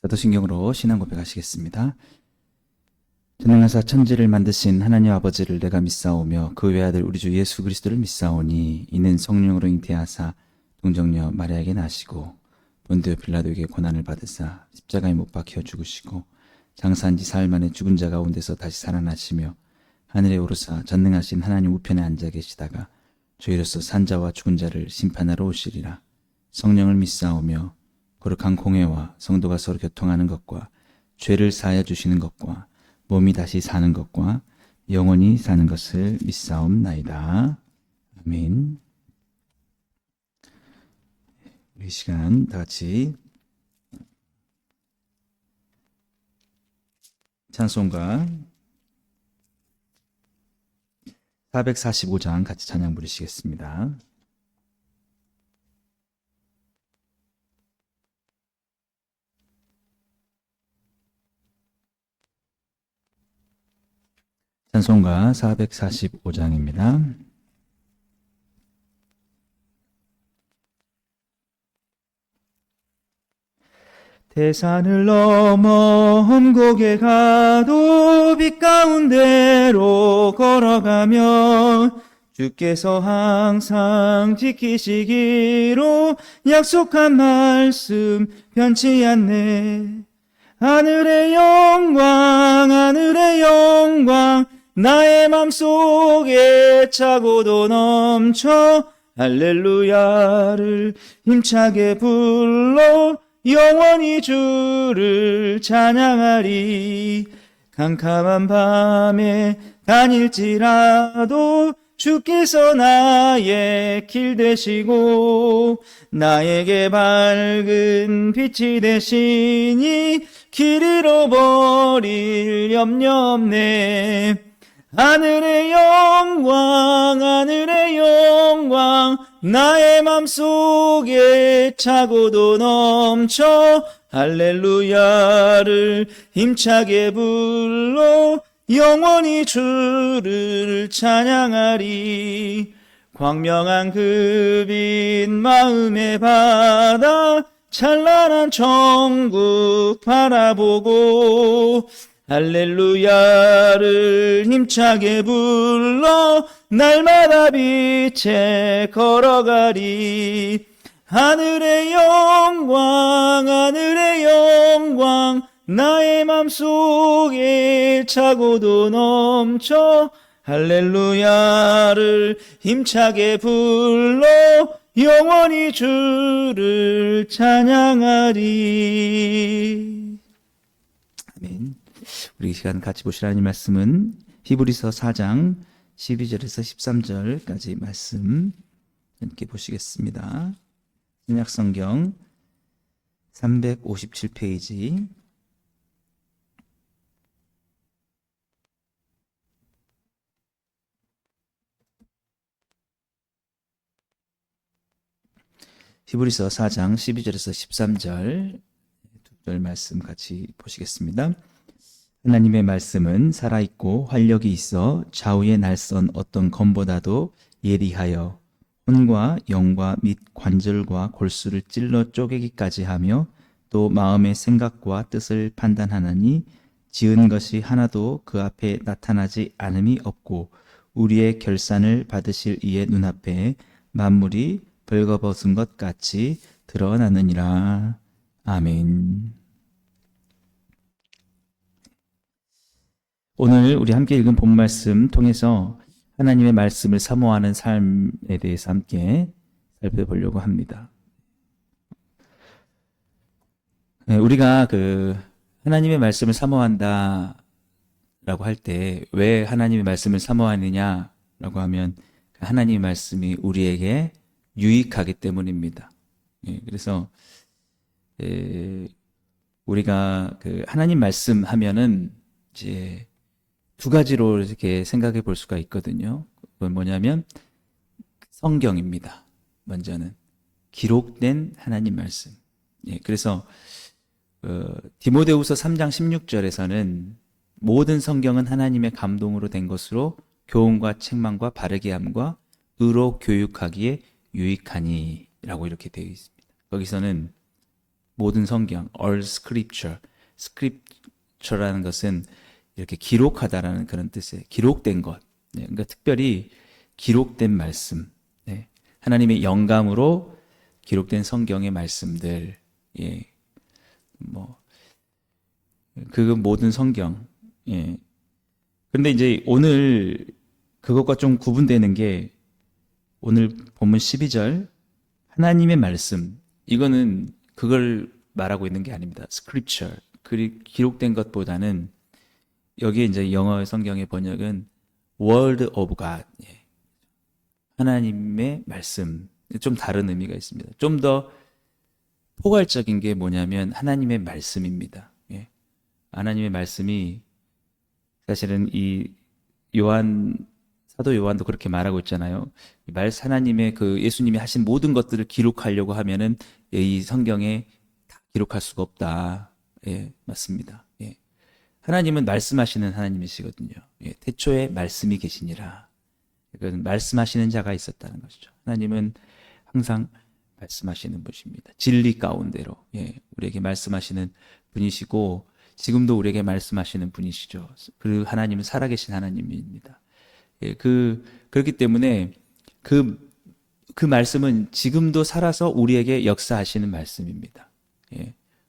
사도신경으로 신앙 고백하시겠습니다. 전능하사 천지를 만드신 하나님 아버지를 내가 믿사오며 그 외아들 우리 주 예수 그리스도를 믿사오니 이는 성령으로 잉태하사 동정녀 마리아에게 나시고 본디오 빌라도에게 고난을 받으사 십자가에 못 박혀 죽으시고 장사한 지 사흘 만에 죽은 자 가운데서 다시 살아나시며 하늘에 오르사 전능하신 하나님 우편에 앉아 계시다가 저희로서 산자와 죽은 자를 심판하러 오시리라. 성령을 믿사오며 거룩한 공회와 성도가 서로 교통하는 것과 죄를 사하여 주시는 것과 몸이 다시 사는 것과 영원히 사는 것을 믿사옵나이다. 아멘. 이 시간 다 같이 찬송가 445장 같이 찬양 부르시겠습니다. 찬송가 445장입니다. 태산을 넘어 험곡에 가도 빛 가운데로 걸어가며 주께서 항상 지키시기로 약속한 말씀 변치 않네. 하늘의 영광 나의 맘속에 차고도 넘쳐 할렐루야를 힘차게 불러 영원히 주를 찬양하리. 캄캄한 밤에 다닐지라도 주께서 나의 길 되시고 나에게 밝은 빛이 되시니 길 잃어버릴 염려 없네. 하늘의 영광 나의 맘속에 차고도 넘쳐 할렐루야를 힘차게 불러 영원히 주를 찬양하리. 광명한 그 빛 마음의 바다 찬란한 천국 바라보고 할렐루야를 힘차게 불러 날마다 빛에 걸어가리. 하늘의 영광 나의 맘속에 차고도 넘쳐 할렐루야를 힘차게 불러 영원히 주를 찬양하리. 아멘. 우리 이 시간 같이 보실 하나님 말씀은 히브리서 4장 12절에서 13절까지 말씀 함께 보시겠습니다. 신약성경 357페이지 히브리서 4장 12절에서 13절 두 절 말씀 같이 보시겠습니다. 하나님의 말씀은 살아있고 활력이 있어 좌우의 날선 어떤 검보다도 예리하여 혼과 영과 및 관절과 골수를 찔러 쪼개기까지 하며 또 마음의 생각과 뜻을 판단하나니 지은 것이 하나도 그 앞에 나타나지 않음이 없고 우리의 결산을 받으실 이의 눈앞에 만물이 벌거벗은 것 같이 드러나느니라. 아멘. 오늘 우리 함께 읽은 본 말씀 통해서 하나님의 말씀을 사모하는 삶에 대해서 함께 살펴보려고 합니다. 우리가 하나님의 말씀을 사모한다 라고 할 때 왜 하나님의 말씀을 사모하느냐라고 하면 하나님의 말씀이 우리에게 유익하기 때문입니다. 그래서 우리가 하나님 말씀 하면은 이제 두 가지로 이렇게 생각해 볼 수가 있거든요. 그건 뭐냐면 성경입니다. 먼저는 기록된 하나님 말씀. 그래서 디모데후서 3장 16절에서는 모든 성경은 하나님의 감동으로 된 것으로 교훈과 책망과 바르게 함과 의로 교육하기에 유익하니 라고 이렇게 되어 있습니다. 거기서는 모든 성경, all scripture. scripture라는 것은 이렇게 기록하다라는 그런 뜻이에요. 기록된 것. 네, 그러니까 특별히 기록된 말씀. 네, 하나님의 영감으로 기록된 성경의 말씀들. 예, 뭐, 그 모든 성경. 예. 그런데 이제 오늘 그것과 좀 구분되는 게 오늘 본문 12절 하나님의 말씀 이거는 그걸 말하고 있는 게 아닙니다. scripture 기록된 것보다는 여기에 이제 영어 성경의 번역은 word of God 하나님의 말씀 좀 다른 의미가 있습니다. 좀 더 포괄적인 게 뭐냐면 하나님의 말씀입니다. 예. 하나님의 말씀이 사실은 이 사도 요한도 그렇게 말하고 있잖아요. 하나님의 그 예수님이 하신 모든 것들을 기록하려고 하면은 이 성경에 다 기록할 수가 없다. 예, 맞습니다. 예. 하나님은 말씀하시는 하나님이시거든요. 예, 태초에 말씀이 계시니라. 그건 말씀하시는 자가 있었다는 것이죠. 하나님은 항상 말씀하시는 분이십니다. 진리 가운데로 우리에게 말씀하시는 분이시고 지금도 우리에게 말씀하시는 분이시죠. 그 하나님은 살아계신 하나님입니다. 그렇기 때문에 그 말씀은 지금도 살아서 우리에게 역사하시는 말씀입니다.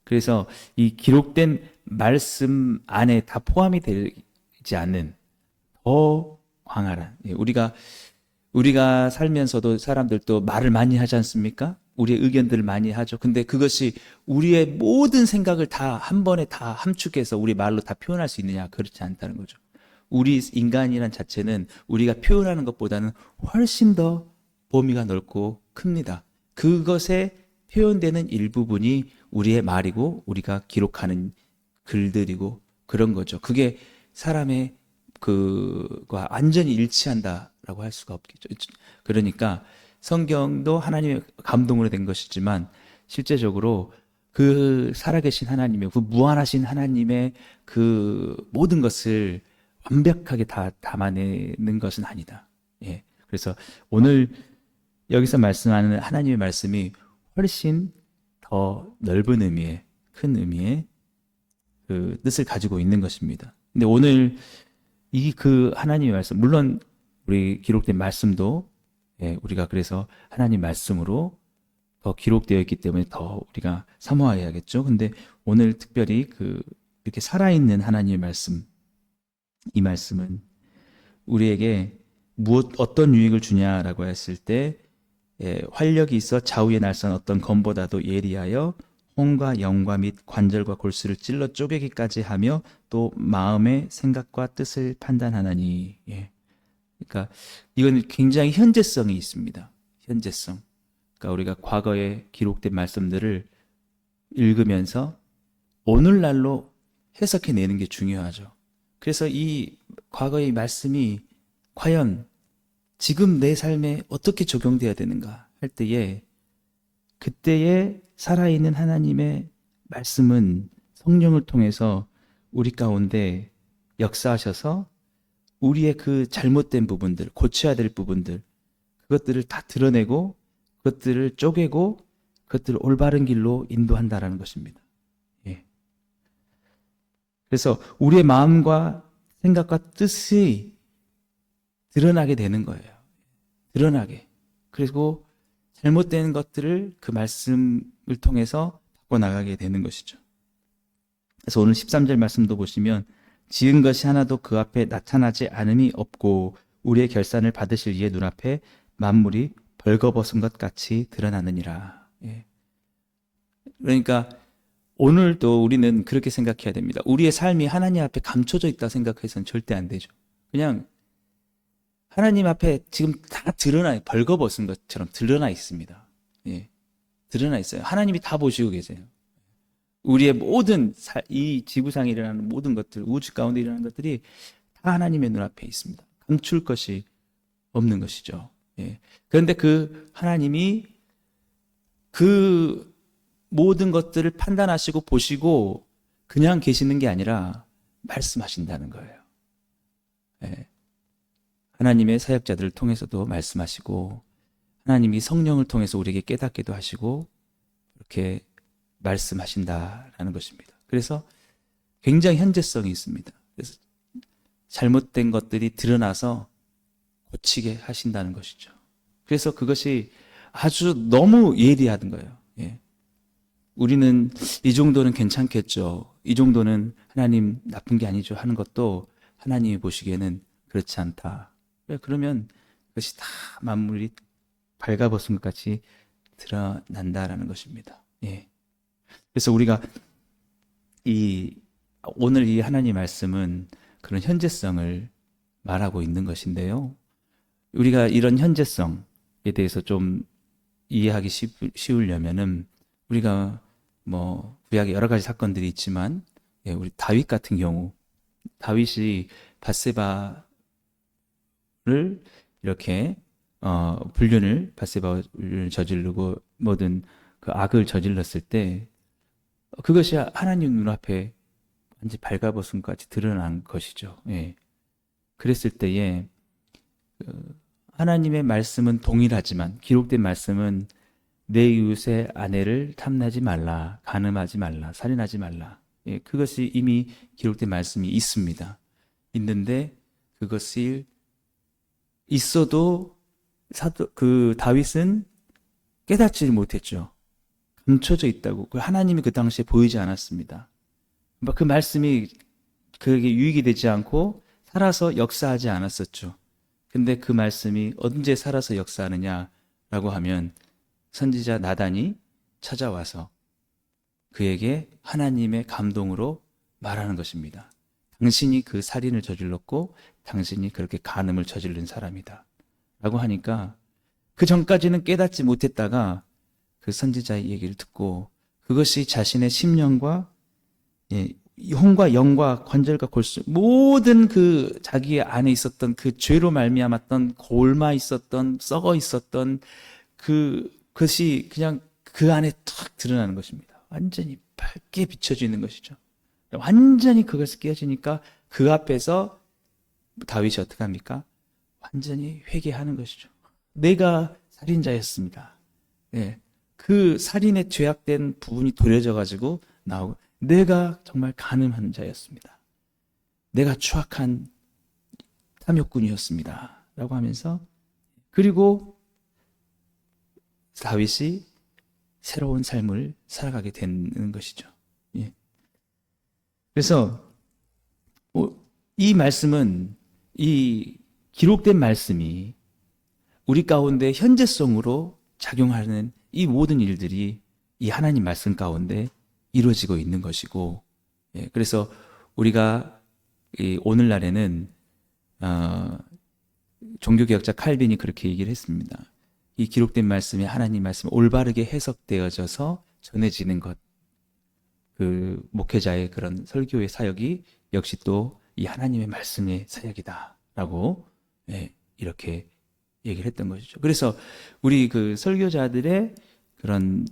그래서 이 기록된 말씀 안에 다 포함이 되지 않는 더 광활한 우리가 살면서도 사람들도 말을 많이 하지 않습니까? 우리의 의견들을 많이 하죠. 근데 그것이 우리의 모든 생각을 다 한 번에 다 함축해서 우리 말로 다 표현할 수 있느냐? 그렇지 않다는 거죠. 우리 인간이란 자체는 우리가 표현하는 것보다는 훨씬 더 범위가 넓고 큽니다. 그것에 표현되는 일부분이 우리의 말이고 우리가 기록하는 글들이고 그런 거죠. 그게 사람의 그과 완전히 일치한다라고 할 수가 없겠죠. 그러니까 성경도 하나님의 감동으로 된 것이지만 실제적으로 그 살아계신 하나님의 그 무한하신 하나님의 그 모든 것을 완벽하게 다 담아내는 것은 아니다. 예. 그래서 오늘 여기서 말씀하는 하나님의 말씀이 훨씬 더 넓은 의미의 큰 의미의 그 뜻을 가지고 있는 것입니다. 근데 오늘 그 하나님의 말씀 물론 우리 기록된 말씀도 우리가 그래서 하나님 말씀으로 더 기록되어 있기 때문에 더 우리가 사모해야겠죠. 근데 오늘 특별히 이렇게 살아있는 하나님의 말씀 이 말씀은 우리에게 어떤 유익을 주냐라고 했을 때 활력이 있어 좌우에 날선 어떤 검보다도 예리하여 혼과 영과 및 관절과 골수를 찔러 쪼개기까지 하며 또 마음의 생각과 뜻을 판단하나니. 그러니까 이건 굉장히 현재성이 있습니다. 현재성. 그러니까 우리가 과거에 기록된 말씀들을 읽으면서 오늘날로 해석해내는 게 중요하죠. 그래서 이 과거의 말씀이 과연 지금 내 삶에 어떻게 적용돼야 되는가 할 때에 그때에 살아있는 하나님의 말씀은 성령을 통해서 우리 가운데 역사하셔서 우리의 그 잘못된 부분들, 고쳐야 될 부분들 그것들을 다 드러내고 그것들을 쪼개고 그것들을 올바른 길로 인도한다라는 것입니다. 그래서 우리의 마음과 생각과 뜻이 드러나게 되는 거예요. 드러나게. 그리고 잘못된 것들을 그 말씀을 통해서 바꿔나가게 되는 것이죠. 그래서 오늘 13절 말씀도 보시면 지은 것이 하나도 그 앞에 나타나지 않음이 없고 우리의 결산을 받으실 이의 눈앞에 만물이 벌거벗은 것 같이 드러나느니라. 그러니까 오늘도 우리는 그렇게 생각해야 됩니다. 우리의 삶이 하나님 앞에 감춰져 있다 생각해서는 절대 안 되죠. 그냥 하나님 앞에 지금 다 드러나요. 벌거벗은 것처럼 드러나 있습니다. 드러나 있어요. 하나님이 다 보시고 계세요. 우리의 모든 이 지구상에 일어나는 모든 것들, 우주 가운데 일어나는 것들이 다 하나님의 눈앞에 있습니다. 감출 것이 없는 것이죠. 그런데 그 하나님이 그 모든 것들을 판단하시고 보시고 그냥 계시는 게 아니라 말씀하신다는 거예요. 하나님의 사역자들을 통해서도 말씀하시고 하나님이 성령을 통해서 우리에게 깨닫게도 하시고 이렇게 말씀하신다라는 것입니다. 그래서 굉장히 현재성이 있습니다. 그래서 잘못된 것들이 드러나서 고치게 하신다는 것이죠. 그래서 그것이 아주 너무 예리하던 거예요. 예. 우리는 이 정도는 괜찮겠죠. 이 정도는 하나님 나쁜 게 아니죠 하는 것도 하나님이 보시기에는 그렇지 않다. 그러면 그것이 다 만물이 발가벗은 것 같이 드러난다라는 것입니다. 예. 그래서 우리가 오늘 이 하나님 말씀은 그런 현재성을 말하고 있는 것인데요. 우리가 이런 현재성에 대해서 좀 이해하기 쉬우려면은 우리가 구약에 여러 가지 사건들이 있지만, 예, 우리 다윗 같은 경우, 다윗이 밧세바를 이렇게 불륜을 밧세바를 저지르고 모든 그 악을 저질렀을 때 그것이 하나님 눈앞에 완전히 발가벗은 것까지 드러난 것이죠. 예. 그랬을 때에 하나님의 말씀은 동일하지만 기록된 말씀은 내 이웃의 아내를 탐나지 말라, 간음하지 말라, 살인하지 말라. 예, 그것이 이미 기록된 말씀이 있습니다. 있는데 그것이 있어도 그 다윗은 깨닫지 못했죠. 감춰져 있다고. 하나님이 그 당시에 보이지 않았습니다. 그 말씀이 그에게 유익이 되지 않고 살아서 역사하지 않았었죠. 근데 그 말씀이 언제 살아서 역사하느냐라고 하면 선지자 나단이 찾아와서 그에게 하나님의 감동으로 말하는 것입니다. 당신이 그 살인을 저질렀고 당신이 그렇게 간음을 저지른 사람이다 라고 하니까 그 전까지는 깨닫지 못했다가 그 선지자의 얘기를 듣고 그것이 자신의 심령과 혼과 영과 관절과 골수 모든 그 자기 안에 있었던 그 죄로 말미암았던 골마 있었던 썩어 있었던 그것이 그냥 그 안에 탁 드러나는 것입니다. 완전히 밝게 비춰지는 것이죠. 완전히 그것이 깨어지니까 그 앞에서 다윗이 어떻게 합니까? 완전히 회개하는 것이죠. 내가 살인자였습니다. 예, 그 살인에 죄악된 부분이 도려져 가지고 나오고 내가 정말 간음한 자였습니다. 내가 추악한 탐욕꾼이었습니다. 라고 하면서 그리고 다윗이 새로운 삶을 살아가게 되는 것이죠. 예. 그래서 이 말씀은 이 기록된 말씀이 우리 가운데 현재성으로 작용하는 이 모든 일들이 이 하나님 말씀 가운데 이루어지고 있는 것이고, 예, 그래서 우리가 오늘날에는 종교개혁자 칼빈이 그렇게 얘기를 했습니다. 이 기록된 말씀이 하나님 말씀이 올바르게 해석되어져서 전해지는 것, 그 목회자의 그런 설교의 사역이 역시 또 이 하나님의 말씀의 사역이다라고, 예, 이렇게 얘기를 했던 것이죠. 그래서 우리 그 설교자들의 그런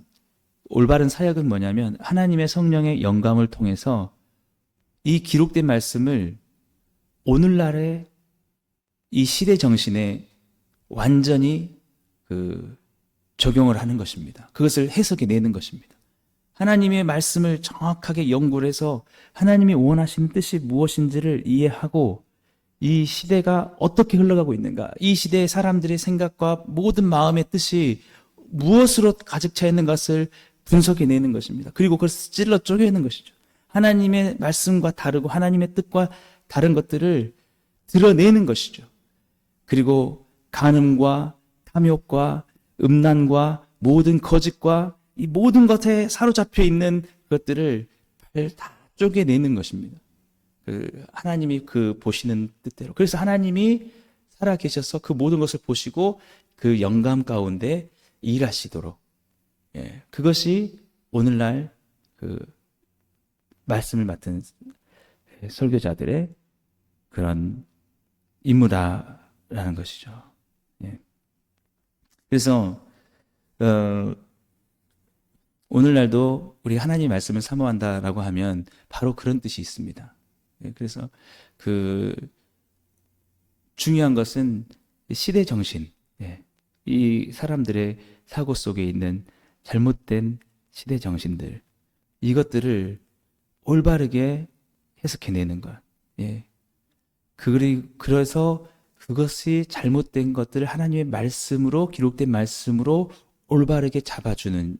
올바른 사역은 뭐냐면 하나님의 성령의 영감을 통해서 이 기록된 말씀을 오늘날의 이 시대 정신에 완전히 적용을 하는 것입니다. 그것을 해석해 내는 것입니다. 하나님의 말씀을 정확하게 연구를 해서 하나님이 원하시는 뜻이 무엇인지를 이해하고 이 시대가 어떻게 흘러가고 있는가, 이 시대의 사람들의 생각과 모든 마음의 뜻이 무엇으로 가득 차 있는 것을 분석해내는 것입니다. 그리고 그걸 찔러 쪼개는 것이죠. 하나님의 말씀과 다르고 하나님의 뜻과 다른 것들을 드러내는 것이죠. 그리고 간음과 탐욕과 음란과 모든 거짓과 이 모든 것에 사로잡혀 있는 것들을 다 쪼개내는 것입니다. 하나님이 그 보시는 뜻대로. 그래서 하나님이 살아계셔서 그 모든 것을 보시고 그 영감 가운데 일하시도록, 예, 그것이 오늘날 그 말씀을 맡은 설교자들의 그런 임무다라는 것이죠. 예. 그래서 오늘날도 우리 하나님 말씀을 사모한다라고 하면 바로 그런 뜻이 있습니다. 예, 그래서 중요한 것은 시대 정신, 예, 이 사람들의 사고 속에 있는 잘못된 시대 정신들, 이것들을 올바르게 해석해내는 것. 예. 그래서 그것이 잘못된 것들을 하나님의 말씀으로, 기록된 말씀으로 올바르게 잡아주는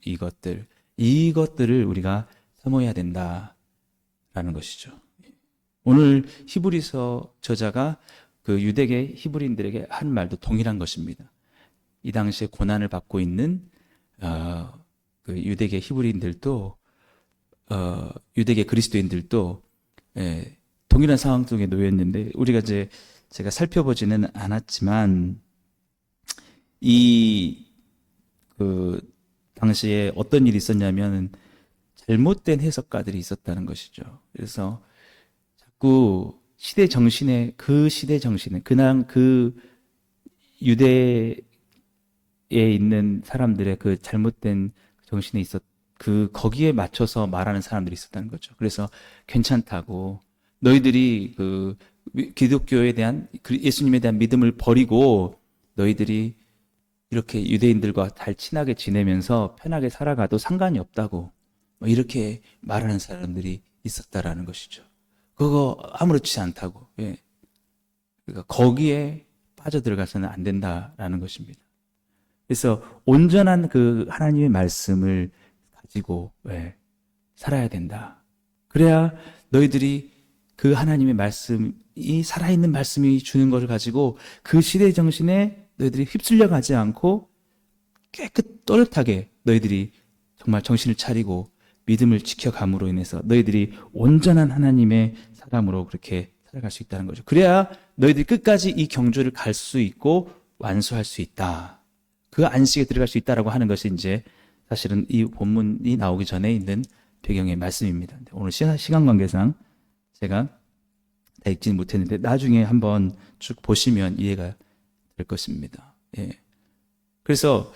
이것들을 우리가 사모해야 된다라는 것이죠. 오늘 히브리서 저자가 그 유대계 히브리인들에게 한 말도 동일한 것입니다. 이 당시에 고난을 받고 있는 그 유대계 히브리인들도 유대계 그리스도인들도 동일한 상황 속에 놓였는데, 우리가 제가 살펴보지는 않았지만 그 당시에 어떤 일이 있었냐면 잘못된 해석가들이 있었다는 것이죠. 그래서 자꾸 시대 정신에 그냥 그 유대에 있는 사람들의 그 잘못된 정신에 거기에 맞춰서 말하는 사람들이 있었다는 거죠. 그래서 괜찮다고, 너희들이 그 기독교에 대한, 예수님에 대한 믿음을 버리고 너희들이 이렇게 유대인들과 잘 친하게 지내면서 편하게 살아가도 상관이 없다고, 이렇게 말하는 사람들이 있었다라는 것이죠. 그거 아무렇지 않다고. 예. 그러니까 거기에 빠져들어가서는 안 된다라는 것입니다. 그래서 온전한 그 하나님의 말씀을 가지고 살아야 된다. 그래야 너희들이 그 하나님의 말씀이, 살아있는 말씀이 주는 것을 가지고 그 시대 정신에 너희들이 휩쓸려 가지 않고 또렷하게 너희들이 정말 정신을 차리고 믿음을 지켜감으로 인해서 너희들이 온전한 하나님의 사람으로 그렇게 살아갈 수 있다는 거죠. 그래야 너희들이 끝까지 이 경주를 갈 수 있고 완수할 수 있다. 그 안식에 들어갈 수 있다라고 하는 것이 이제 사실은 이 본문이 나오기 전에 있는 배경의 말씀입니다. 오늘 시간 관계상 제가 다 읽지는 못했는데 나중에 한번 쭉 보시면 이해가 될 것입니다. 예. 그래서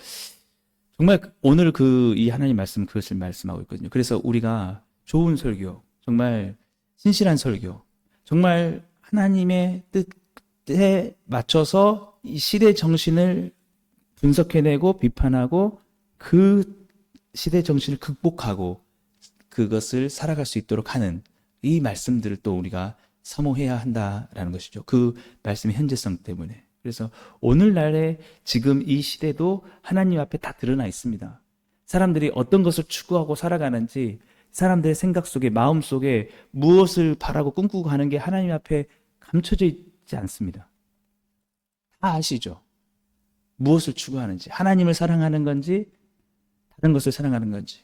정말 오늘 이 하나님 말씀, 그것을 말씀하고 있거든요. 그래서 우리가 좋은 설교, 정말 신실한 설교, 정말 하나님의 뜻에 맞춰서 이 시대 정신을 분석해내고 비판하고 그 시대 정신을 극복하고 그것을 살아갈 수 있도록 하는 이 말씀들을 또 우리가 사모해야 한다라는 것이죠. 그 말씀의 현재성 때문에. 그래서 오늘날의 지금 이 시대도 하나님 앞에 다 드러나 있습니다. 사람들이 어떤 것을 추구하고 살아가는지, 사람들의 생각 속에, 마음 속에 무엇을 바라고 꿈꾸고 가는 게 하나님 앞에 감춰져 있지 않습니다. 다 아시죠? 무엇을 추구하는지, 하나님을 사랑하는 건지 다른 것을 사랑하는 건지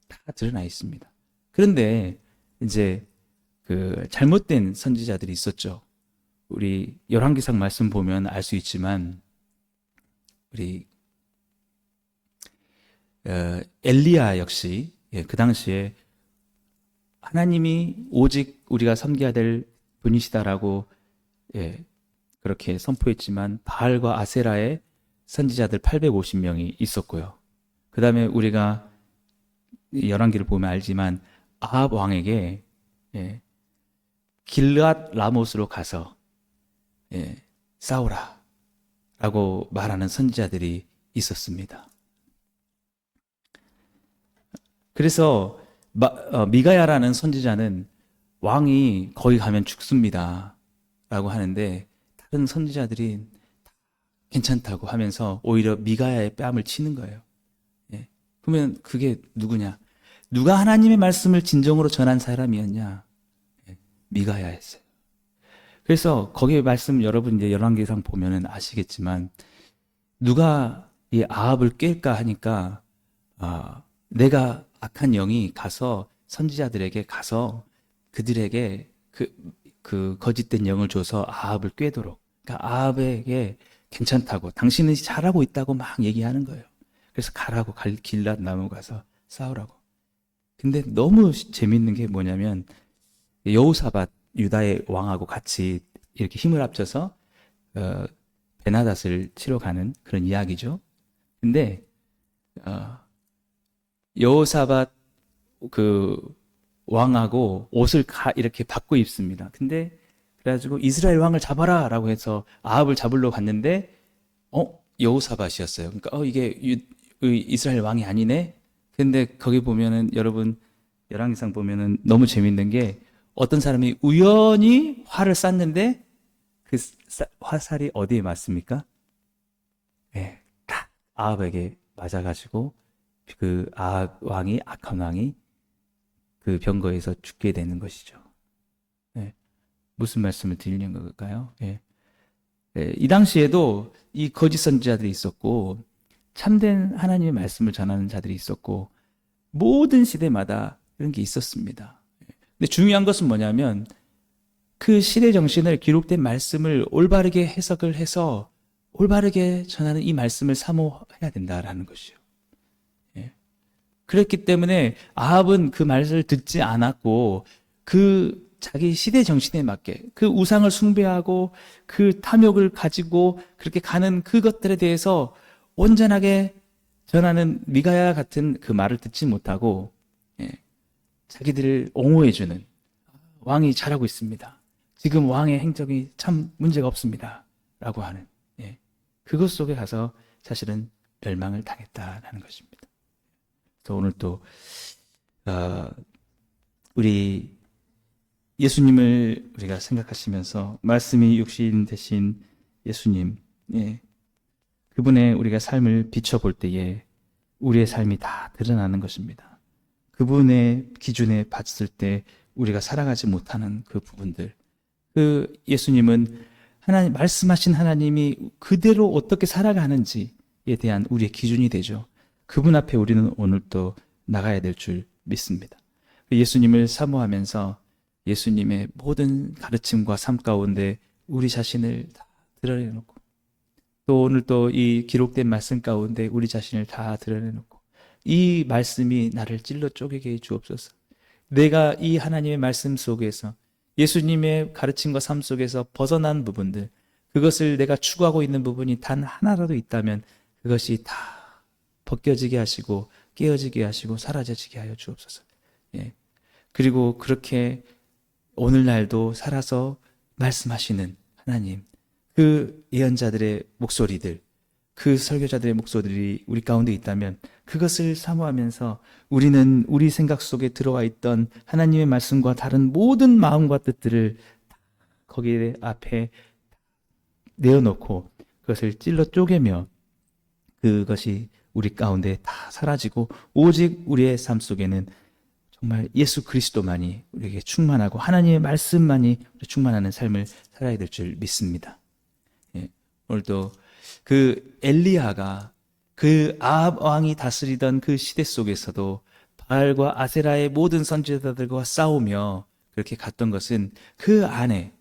다 드러나 있습니다. 그런데 이제 그 잘못된 선지자들이 있었죠. 우리 열왕기상 말씀 보면 알 수 있지만, 우리 엘리야 역시 그 당시에 하나님이 오직 우리가 섬겨야 될 분이시다라고 그렇게 선포했지만, 바알과 아세라의 선지자들 850명이 있었고요. 그 다음에 우리가 열왕기를 보면 알지만 아합 왕에게 길르앗 라못으로 가서 싸우라 라고 말하는 선지자들이 있었습니다. 그래서 미가야라는 선지자는 왕이 거기 가면 죽습니다 라고 하는데, 다른 선지자들이 괜찮다고 하면서 오히려 미가야의 뺨을 치는 거예요. 그러면 그게 누구냐? 누가 하나님의 말씀을 진정으로 전한 사람이었냐? 미가야였어요. 그래서 거기에 말씀, 여러분 이제 열왕기상 보면은 아시겠지만, 누가 이 아합을 깰까 하니까 내가 악한 영이 가서 선지자들에게 가서 그들에게 그 거짓된 영을 줘서 아합을 꿰도록, 그러니까 아합에게 괜찮다고, 당신은 잘하고 있다고 막 얘기하는 거예요. 그래서 가라고, 길랏 나무 가서 싸우라고. 근데 너무 재밌는 게 뭐냐면, 여호사밧 유다의 왕하고 같이 이렇게 힘을 합쳐서 베나닷을 치러 가는 그런 이야기죠. 근데 여호사밧 그 왕하고 옷을 이렇게 바꿔 입습니다. 근데 그래가지고 이스라엘 왕을 잡아라 라고 해서 아합을 잡으러 갔는데 여호사밧이었어요. 그러니까 이게 이스라엘 왕이 아니네. 근데 거기 보면은 여러분 열왕기상 보면은 너무 재밌는 게 어떤 사람이 우연히 활을 쐈는데 그 화살이 어디에 맞습니까? 예, 딱 아합에게 맞아가지고 그 아합 왕이 악한 왕이 그 병거에서 죽게 되는 것이죠. 예, 무슨 말씀을 드리는 걸까요? 예. 예, 이 당시에도 이 거짓 선지자들이 있었고 참된 하나님의 말씀을 전하는 자들이 있었고 모든 시대마다 그런 게 있었습니다. 근데 중요한 것은 뭐냐면 그 시대 정신을 기록된 말씀을 올바르게 해석을 해서 올바르게 전하는 이 말씀을 사모해야 된다라는 것이요. 예. 그랬기 때문에 아합은 그 말을 듣지 않았고 그 자기 시대 정신에 맞게 그 우상을 숭배하고 그 탐욕을 가지고 그렇게 가는 그것들에 대해서 온전하게 전하는 미가야 같은 그 말을 듣지 못하고 예, 자기들을 옹호해주는 왕이 잘하고 있습니다. 지금 왕의 행적이 참 문제가 없습니다. 라고 하는 예, 그것 속에 가서 사실은 멸망을 당했다라는 것입니다. 그래서 오늘 또 우리 예수님을 우리가 생각하시면서 말씀이 육신 되신 예수님, 예, 그분의 우리가 삶을 비춰볼 때에 우리의 삶이 다 드러나는 것입니다. 그분의 기준에 봤을 때 우리가 살아가지 못하는 그 부분들, 그 예수님은 하나님 말씀하신 하나님이 그대로 어떻게 살아가는지에 대한 우리의 기준이 되죠. 그분 앞에 우리는 오늘 또 나가야 될 줄 믿습니다. 예수님을 사모하면서 예수님의 모든 가르침과 삶 가운데 우리 자신을 다 드러내놓고 또 오늘 또 이 기록된 말씀 가운데 우리 자신을 다 드러내놓고 이 말씀이 나를 찔러 쪼개게 해 주옵소서. 내가 이 하나님의 말씀 속에서 예수님의 가르침과 삶 속에서 벗어난 부분들, 그것을 내가 추구하고 있는 부분이 단 하나라도 있다면 그것이 다 벗겨지게 하시고 깨어지게 하시고 사라져지게 하여 주옵소서. 예. 그리고 그렇게 오늘날도 살아서 말씀하시는 하나님, 그 예언자들의 목소리들, 그 설교자들의 목소리들이 우리 가운데 있다면 그것을 사모하면서 우리는 우리 생각 속에 들어와 있던 하나님의 말씀과 다른 모든 마음과 뜻들을 거기 앞에 내어놓고 그것을 찔러 쪼개며 그것이 우리 가운데 다 사라지고 오직 우리의 삶 속에는 정말 예수 그리스도만이 우리에게 충만하고 하나님의 말씀만이 충만하는 삶을 살아야 될 줄 믿습니다. 예, 오늘도 그 엘리야가 그 아합 왕이 다스리던 그 시대 속에서도 바알과 아세라의 모든 선지자들과 싸우며 그렇게 갔던 것은 그 안에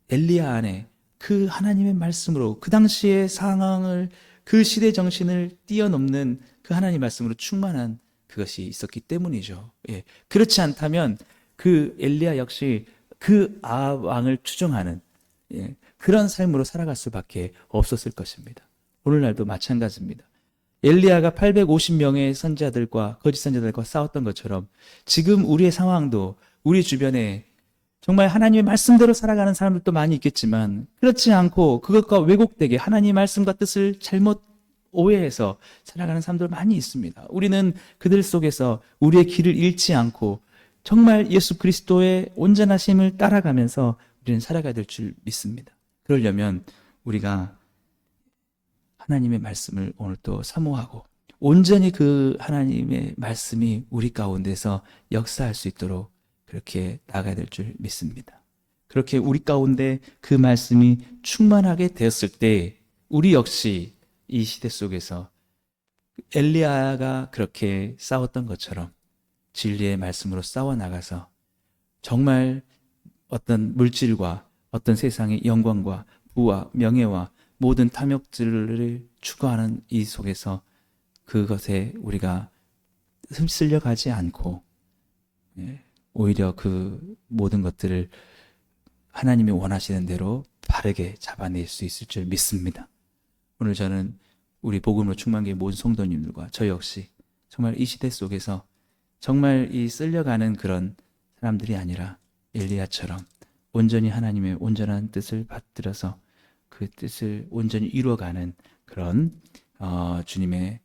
엘리야 안에 그 하나님의 말씀으로 그 당시의 상황을 그 시대 정신을 뛰어넘는 그 하나님의 말씀으로 충만한 그것이 있었기 때문이죠. 예. 그렇지 않다면 그 엘리야 역시 그 아합 왕을 추종하는 예, 그런 삶으로 살아갈 수밖에 없었을 것입니다. 오늘날도 마찬가지입니다. 엘리야가 850명의 선지자들과 거짓 선지자들과 싸웠던 것처럼 지금 우리의 상황도 우리 주변에 정말 하나님의 말씀대로 살아가는 사람들도 많이 있겠지만 그렇지 않고 그것과 왜곡되게 하나님의 말씀과 뜻을 잘못 오해해서 살아가는 사람들 많이 있습니다. 우리는 그들 속에서 우리의 길을 잃지 않고 정말 예수 그리스도의 온전하심을 따라가면서 우리는 살아가야 될 줄 믿습니다. 그러려면 우리가 하나님의 말씀을 오늘 또 사모하고 온전히 그 하나님의 말씀이 우리 가운데서 역사할 수 있도록 그렇게 나가야 될 줄 믿습니다. 그렇게 우리 가운데 그 말씀이 충만하게 되었을 때 우리 역시 이 시대 속에서 엘리야가 그렇게 싸웠던 것처럼 진리의 말씀으로 싸워 나가서 정말 어떤 물질과 어떤 세상의 영광과 부와 명예와 모든 탐욕들을 추구하는 이 속에서 그것에 우리가 휩쓸려 가지 않고 오히려 그 모든 것들을 하나님이 원하시는 대로 바르게 잡아낼 수 있을 줄 믿습니다. 오늘 저는 우리 복음으로 충만교회 모든 성도님들과 저 역시 정말 이 시대 속에서 정말 이 쓸려가는 그런 사람들이 아니라 엘리야처럼 온전히 하나님의 온전한 뜻을 받들어서 그 뜻을 온전히 이루어가는 그런 주님의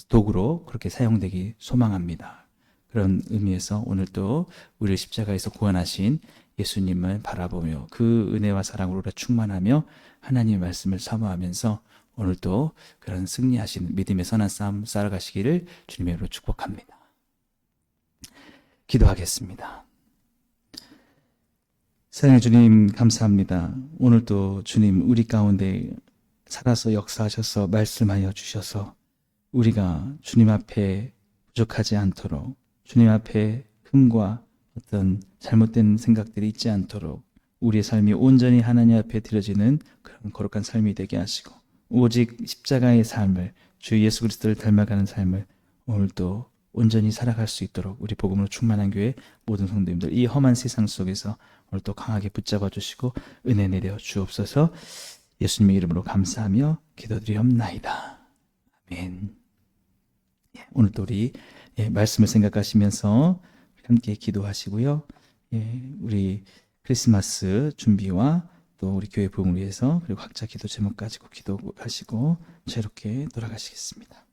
도구로 그렇게 사용되기 소망합니다. 그런 의미에서 오늘 또 우리를 십자가에서 구원하신 예수님을 바라보며 그 은혜와 사랑으로 우리가 충만하며 하나님의 말씀을 사모하면서 오늘 또 그런 승리하신 믿음의 선한 싸움 쌓아가시기를 주님의 이름으로 축복합니다. 기도하겠습니다. 사랑의 주님 감사합니다. 오늘도 주님 우리 가운데 살아서 역사하셔서 말씀하여 주셔서 우리가 주님 앞에 부족하지 않도록 주님 앞에 흠과 어떤 잘못된 생각들이 있지 않도록 우리의 삶이 온전히 하나님 앞에 드려지는 그런 거룩한 삶이 되게 하시고 오직 십자가의 삶을 주 예수 그리스도를 닮아가는 삶을 오늘도 온전히 살아갈 수 있도록 우리 복음으로 충만한 교회 모든 성도님들 이 험한 세상 속에서 오늘도 강하게 붙잡아 주시고 은혜 내려 주옵소서. 예수님의 이름으로 감사하며 기도드리옵나이다. 아멘. 오늘도 우리 말씀을 생각하시면서 함께 기도하시고요. 우리 크리스마스 준비와 또 우리 교회 부흥을 위해서 그리고 각자 기도 제목 가지고 기도하시고 자유롭게 돌아가시겠습니다.